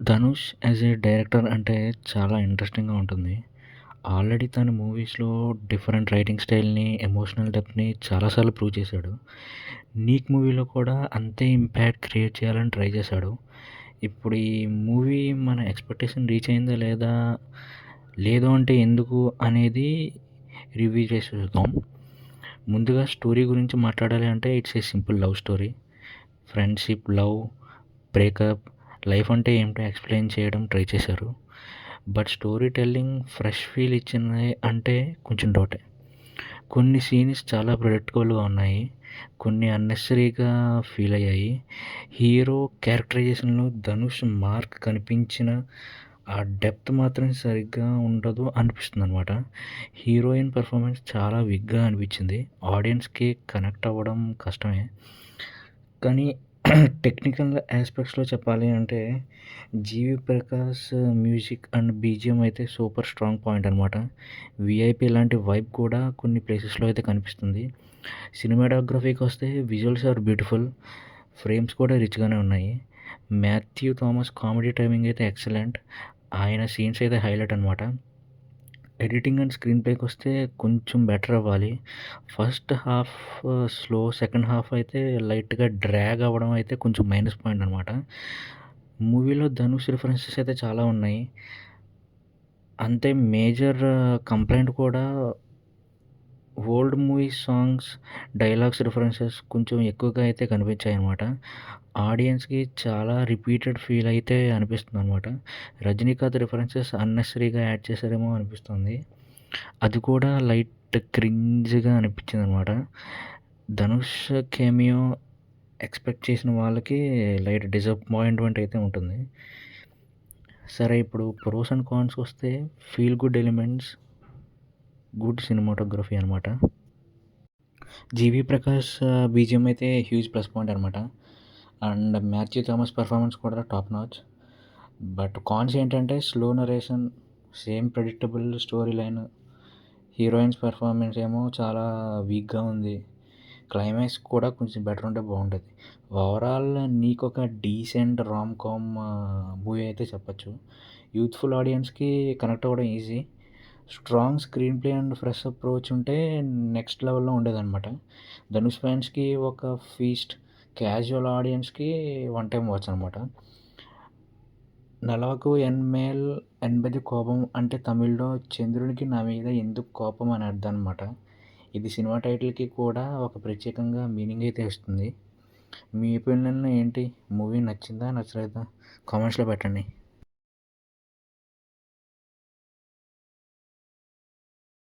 Dhanush as a director అంటే చాలా ఇంట్రెస్టింగ్‌గా ఉంటుంది. ఆల్రెడీ తను మూవీస్‌లో డిఫరెంట్ రైటింగ్ స్టైల్‌ని, ఎమోషనల్ డెప్త్‌ని చాలా సార్లు ప్రూవ్ చేశాడు. 'నీక్' మూవీలో కూడా అంతే ఇంపాక్ట్ క్రియేట్ చేయాలని ట్రై చేశాడు. ఇప్పుడు ఈ మూవీ మన ఎక్స్‌పెక్టేషన్ రీచ్ అయిందా లేదా? లేదు అంటే ఎందుకు అనేది రివ్యూ చేసి చూద్దాం. ముందుగా స్టోరీ గురించి మాట్లాడాలి అంటే it's a simple love story. Friendship, love, breakup, life అంటే ఏంటో ఎక్స్‌ప్లెయిన్ చేయడం ట్రై చేశారు. But story telling fresh feel ఇచ్చింది అంటే కొంచెం డౌటే. కొన్ని సీన్స్ చాలా ప్రెడిక్టబుల్‌గా ఉన్నాయి. కొన్ని అన్నెసెసరీగా ఫీల్ అయ్యాయి. హీరో క్యారెక్టరైజేషన్‌లో ధనుష్ మార్క్ కనిపించిన ఆ డెప్త్ మాత్రం సరిగ్గా ఉండదు అనిపిస్తుందనమాట. హీరోయిన్ పెర్ఫార్మెన్స్ చాలా వీక్‌గా అనిపించింది. ఆడియన్స్‌కి కనెక్ట్ అవ్వడం కష్టమే. కానీ టెక్నికల్ యాస్పెక్ట్స్‌లో చెప్పాలి అంటే 'జీవి ప్రకాష్' మ్యూజిక్ అండ్ బీజీఎం అయితే సూపర్ స్ట్రాంగ్ పాయింట్ అనమాట. 'వీఐపీ' లాంటి వైబ్ కూడా కొన్ని ప్లేసెస్‌లో అయితే కనిపిస్తుంది. సినిమాటోగ్రఫీకొస్తే విజువల్స్ ఆర్ బ్యూటిఫుల్. ఫ్రేమ్స్ కూడా రిచ్‌గానే ఉన్నాయి. మాథ్యూ థామస్ కామెడీ టైమింగ్ అయితే ఎక్సలెంట్. ఆయన సీన్స్ అయితే హైలైట్ అనమాట. ఎడిటింగ్ అండ్ స్క్రీన్ ప్లేకొస్తే కొంచెం బెటర్ అవ్వాలి. First half slow, second half అయితే లైట్‌గా డ్రాగ్ అవ్వడం అయితే కొంచెం మైనస్ పాయింట్ అనమాట. మూవీలో ధనుష్ రిఫరెన్సెస్ అయితే చాలా ఉన్నాయి. అంతే మేజర్ కంప్లెయింట్ కూడా old movies songs, dialogues references కొంచెం ఎక్కువగా అయితే కనిపించాయనమాట. ఆడియన్స్‌కి చాలా రిపీటెడ్ ఫీల్ అయితే అనిపిస్తుందనమాట. రజనీకాంత్ రిఫరెన్సెస్ అన్నెసెసరీగా యాడ్ చేశారేమో అనిపిస్తుంది. అది కూడా లైట్ క్రింజ్‌గా అనిపించిందనమాట. ధనుష్ కెమియో ఎక్స్‌పెక్ట్ చేసిన వాళ్ళకి లైట్ డిసప్పాయింట్‌మెంట్ అయితే ఉంటుంది. సరే ఇప్పుడు ప్రోస్ అండ్ కాన్స్‌కొస్తే feel good elements, good cinematography అనమాట. 'జీవి ప్రకాష్' బీజీఎం అయితే హ్యూజ్ ప్లస్ పాయింట్ అనమాట. అండ్ మాథ్యూ థామస్ పెర్ఫార్మెన్స్ కూడా టాప్ నాచ్. బట్ కాన్స్ ఏంటంటే slow narration, same predictable story line, heroines performance ఏమో చాలా వీక్‌గా ఉంది. క్లైమాక్స్ కూడా కొంచెం బెటర్ ఉంటే బాగుండేది. ఓవరాల్ నీకొక డీసెంట్ రామ్ కామ్ మూవీ అయితే చెప్పొచ్చు. యూత్‌ఫుల్ ఆడియన్స్‌కి కనెక్ట్ అవ్వడం easy. Strong screen play and fresh approach ఉంటే నెక్స్ట్ లెవెల్‌లో ఉండేదనమాట. ధనుష్ ఫ్యాన్స్‌కి ఒక ఫీస్ట్, క్యాజువల్ ఆడియన్స్‌కి వన్ టైమ్ వాచ్ అనమాట. 'నలవకు ఎన్మేల్ ఎన్బది కోపం' అంటే తమిళ్‌లో 'చంద్రునికి నా మీద ఎందుకు కోపం' అని అర్థం అనమాట. ఇది సినిమా టైటిల్‌కి కూడా ఒక ప్రత్యేకంగా మీనింగ్ అయితే ఇస్తుంది. మీ ఒపీనియన్ ఏంటి? మూవీ నచ్చిందా? నచ్చలేదా? కామెంట్స్‌లో పెట్టండి.